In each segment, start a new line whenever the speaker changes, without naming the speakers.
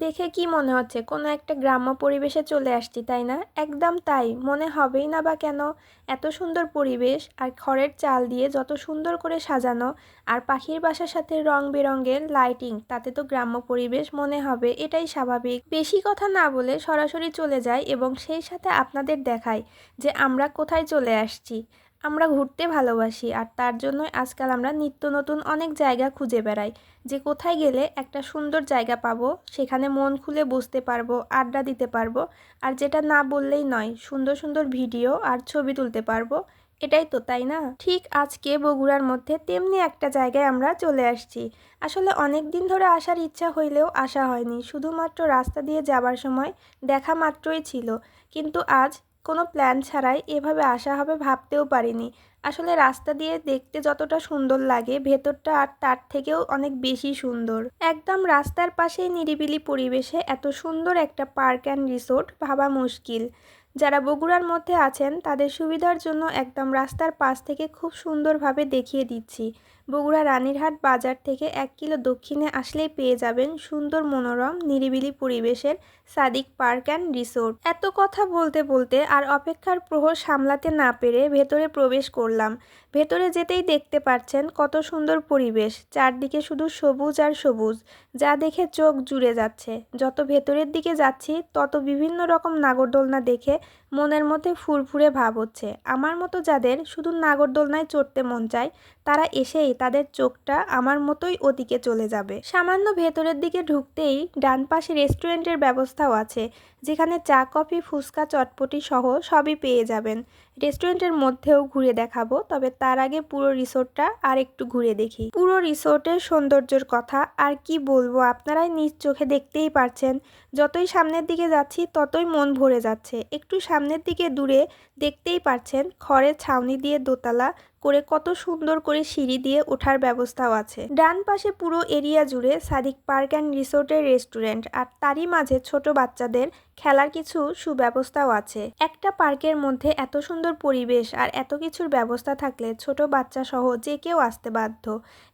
দেখে কি মনে হচ্ছে কোনো একটা গ্রাম্য পরিবেশে চলে আসছি, তাই না? একদম তাই মনে হবেই না বা কেন? এত সুন্দর পরিবেশ আর খড়ের চাল দিয়ে যত সুন্দর করে সাজানো, আর পাখির বাসার সাথে রং বেরঙের লাইটিং, তাতে তো গ্রাম্য পরিবেশ মনে হবে, এটাই স্বাভাবিক। বেশি কথা না বলে সরাসরি চলে যাই এবং সেই সাথে আপনাদের দেখাই যে আমরা কোথায় চলে আসছি। আমরা ঘুরতে ভালোবাসি, আর তার জন্যই আজকাল আমরা নিত্য নতুন অনেক জায়গা খুঁজে বেড়াই, যে কোথায় গেলে একটা সুন্দর জায়গা পাবো, সেখানে মন খুলে বসতে পারবো, আড্ডা দিতে পারবো, আর যেটা না বললেই নয়, সুন্দর সুন্দর ভিডিও আর ছবি তুলতে পারবো। এটাই তো, তাই না? ঠিক আজকে বগুড়ার মধ্যে তেমনি একটা জায়গায় আমরা চলে আসছি। আসলে অনেক দিন ধরে আসার ইচ্ছা হইলেও আসা হয়নি, শুধুমাত্র রাস্তা দিয়ে যাবার সময় দেখা মাত্রই ছিল। কিন্তু আজ কোনো প্ল্যান ছাড়াই এভাবে আসা হবে ভাবতেও পারিনি। আসলে রাস্তা দিয়ে দেখতে যতটা সুন্দর লাগে, ভেতরটা আর তার থেকেও অনেক বেশি সুন্দর। একদম রাস্তার পাশেই নিরিবিলি পরিবেশে এত সুন্দর একটা পার্ক অ্যান্ড রিসোর্ট ভাবা মুশকিল। যারা বগুড়ার মধ্যে আছেন তাদের সুবিধার জন্য একদম রাস্তার পাশ থেকে খুব সুন্দরভাবে দেখিয়ে দিচ্ছি। বগুড়া রানীরহাট বাজার থেকে 1 কিলো দক্ষিণে আসলেই পেয়ে যাবেন সুন্দর মনোরম নিরিবিলি পরিবেশের সাদিক পার্ক অ্যান্ড রিসোর্ট। এত কথা বলতে বলতে আর অপেক্ষার প্রহর সামলাতে না পেরে ভেতরে প্রবেশ করলাম। ভেতরে যেতেই দেখতে পাচ্ছেন কত সুন্দর পরিবেশ, চারদিকে শুধু সবুজ আর সবুজ, যা দেখে চোখ জুড়ে যাচ্ছে। যত ভেতরের দিকে যাচ্ছি তত বিভিন্ন রকম নাগরদোলনা দেখে মনের মধ্যে ফুরফুরে ভাব হচ্ছে। আমার মতো যাদের শুধু নাগরদোলনায় চড়তে মন চায়, তারা এসেই তাদের চোখটা আমার মতোই ওদিকে চলে যাবে। সামান্য ভেতরের দিকে ঢুকতেই ডান পাশে রেস্টুরেন্টের ব্যবস্থাও আছে, যেখানে চা, কফি, ফুচকা, চটপটি সহ সবই পেয়ে যাবেন। রেস্টুরেন্টের মধ্যেও ঘুরে দেখাবো, তবে তার আগে পুরো রিসোর্টটা আর একটু ঘুরে দেখি। পুরো রিসোর্টের সৌন্দর্যের কথা আর কি বলবো, আপনারাই নিজ চোখে দেখতেই পারছেন। যতই সামনের দিকে যাচ্ছি ততই মন ভরে যাচ্ছে। একটু সামনের দিকে দূরে দেখতেই পারছেন খড়ের ছাউনি দিয়ে দোতলা করে কত সুন্দর করে সিঁড়ি দিয়ে ওঠার ব্যবস্থাও আছে। ডান পাশে পুরো এরিয়া জুড়ে সাদিক পার্ক অ্যান্ড রিসোর্টের রেস্টুরেন্ট, আর তারই মাঝে ছোট বাচ্চাদের খেলার কিছু সুব্যবস্থাও আছে। একটা পার্কের মধ্যে এত সুন্দর পরিবেশ আর এত কিছুর ব্যবস্থা থাকলে ছোট বাচ্চা সহ যে কেউ আসতে বাধ্য।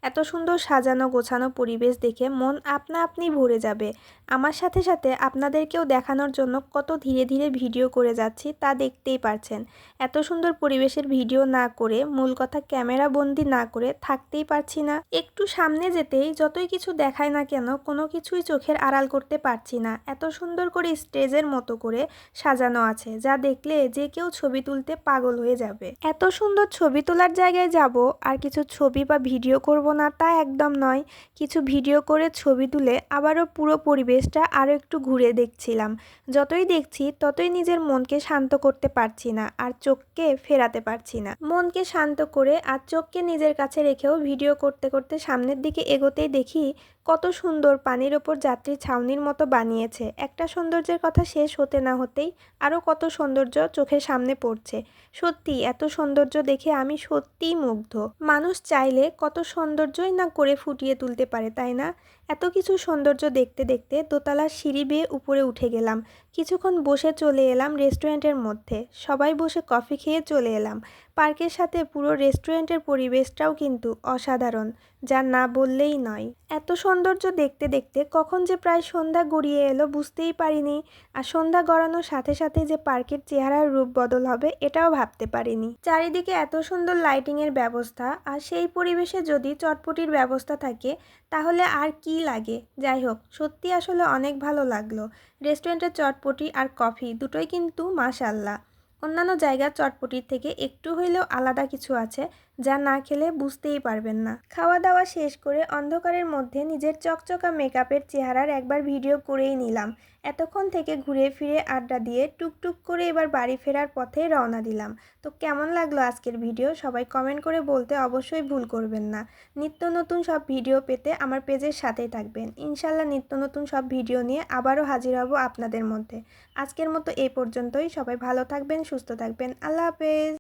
এত সুন্দর সাজানো গোছানো পরিবেশ দেখে মন আপনা আপনি ভরে যাবে। আমার সাথে সাথে আপনাদেরকেও দেখানোর জন্য কত ধীরে ধীরে ভিডিও করে যাচ্ছি তা দেখতেই পারছেন। এত সুন্দর পরিবেশের ভিডিও না করে, মূল কথা ক্যামেরা বন্দি না করে থাকতেই পারছি না। একটু সামনে যেতেই যতই কিছু দেখায় না কেন, কোনো কিছুই চোখের আড়াল করতে পারছি না। এত সুন্দর করে স্টেজের মতো করে সাজানো আছে, যা দেখলে যে কেউ ছবি তুলতে পাগল হয়ে যাবে। এত সুন্দর ছবি তোলার জায়গায় যাব আর কিছু ছবি বা ভিডিও করব না তা একদম নয়। কিছু ভিডিও করে ছবি তুলে আবারও পুরো পরিবেশটা আরও একটু ঘুরে দেখছিলাম। যতই দেখছি ততই নিজের মনকে শান্ত করতে পারছি না, আর চোখকে ফেরাতে পারছি না। মনকে শান্ত করে আর চোখকে নিজের কাছে রেখেও ভিডিও করতে করতে সামনের দিকে এগোতেই দেখি কত সুন্দর পানির ওপর যাত্রী ছাউনির মতো বানিয়েছে। একটা সৌন্দর্যের কথা শেষ হতে না হতেই আরও কত সৌন্দর্য চোখের সামনে পড়ছে। সত্যি এত সৌন্দর্য দেখে আমি সত্যিই মুগ্ধ। মানুষ চাইলে কত সৌন্দর্যই না করে ফুটিয়ে তুলতে পারে, তাই না? এত কিছু সৌন্দর্য দেখতে দেখতে দোতলার সিঁড়ি বেয়ে উপরে উঠে গেলাম। কিছুক্ষণ বসে চলে এলাম রেস্টুরেন্টের মধ্যে, সবাই বসে কফি খেয়ে চলে এলাম। পার্কের সাথে পুরো রেস্টুরেন্টের পরিবেশটাও কিন্তু অসাধারণ, যা না বললেই নয়। এত সৌন্দর্য দেখতে দেখতে কখন যে প্রায় সন্ধ্যা গড়িয়ে এলো বুঝতেই পারিনি। আর সন্ধ্যা গড়ানোর সাথে সাথে যে পার্কের চেহারার রূপ বদল হবে এটাও ভাবতে পারিনি। চারিদিকে এত সুন্দর লাইটিংয়ের ব্যবস্থা, আর সেই পরিবেশে যদি চটপটির ব্যবস্থা থাকে তাহলে আর কি লাগে। যাই হোক, সত্যি আসলে অনেক ভালো লাগলো। রেস্টুরেন্টের চটপটি আর কফি দুটোই কিন্তু মাশাআল্লাহ। অন্যান্য জায়গার চটপটির থেকে একটু হইলেও আলাদা কিছু আছে, যা না খেলে বুঝতেই পারবেন না। খাওয়া দাওয়া শেষ করে অন্ধকারের মধ্যে নিজের চকচকা মেকআপের চেহারার একবার ভিডিও করেই নিলাম। এতক্ষণ থেকে ঘুরে ফিরে আড্ডা দিয়ে টুকটুক করে এবার বাড়ি ফেরার পথে রওনা দিলাম। তো কেমন লাগলো আজকের ভিডিও সবাই কমেন্ট করে বলতে অবশ্যই ভুল করবেন না। নিত্য নতুন সব ভিডিও পেতে আমার পেজের সাথেই থাকবেন। ইনশাল্লাহ নিত্য নতুন সব ভিডিও নিয়ে আবারও হাজির হব আপনাদের মধ্যে। আজকের মতো এই পর্যন্তই। সবাই ভালো থাকবেন, সুস্থ থাকবেন। আল্লাহ হাফেজ।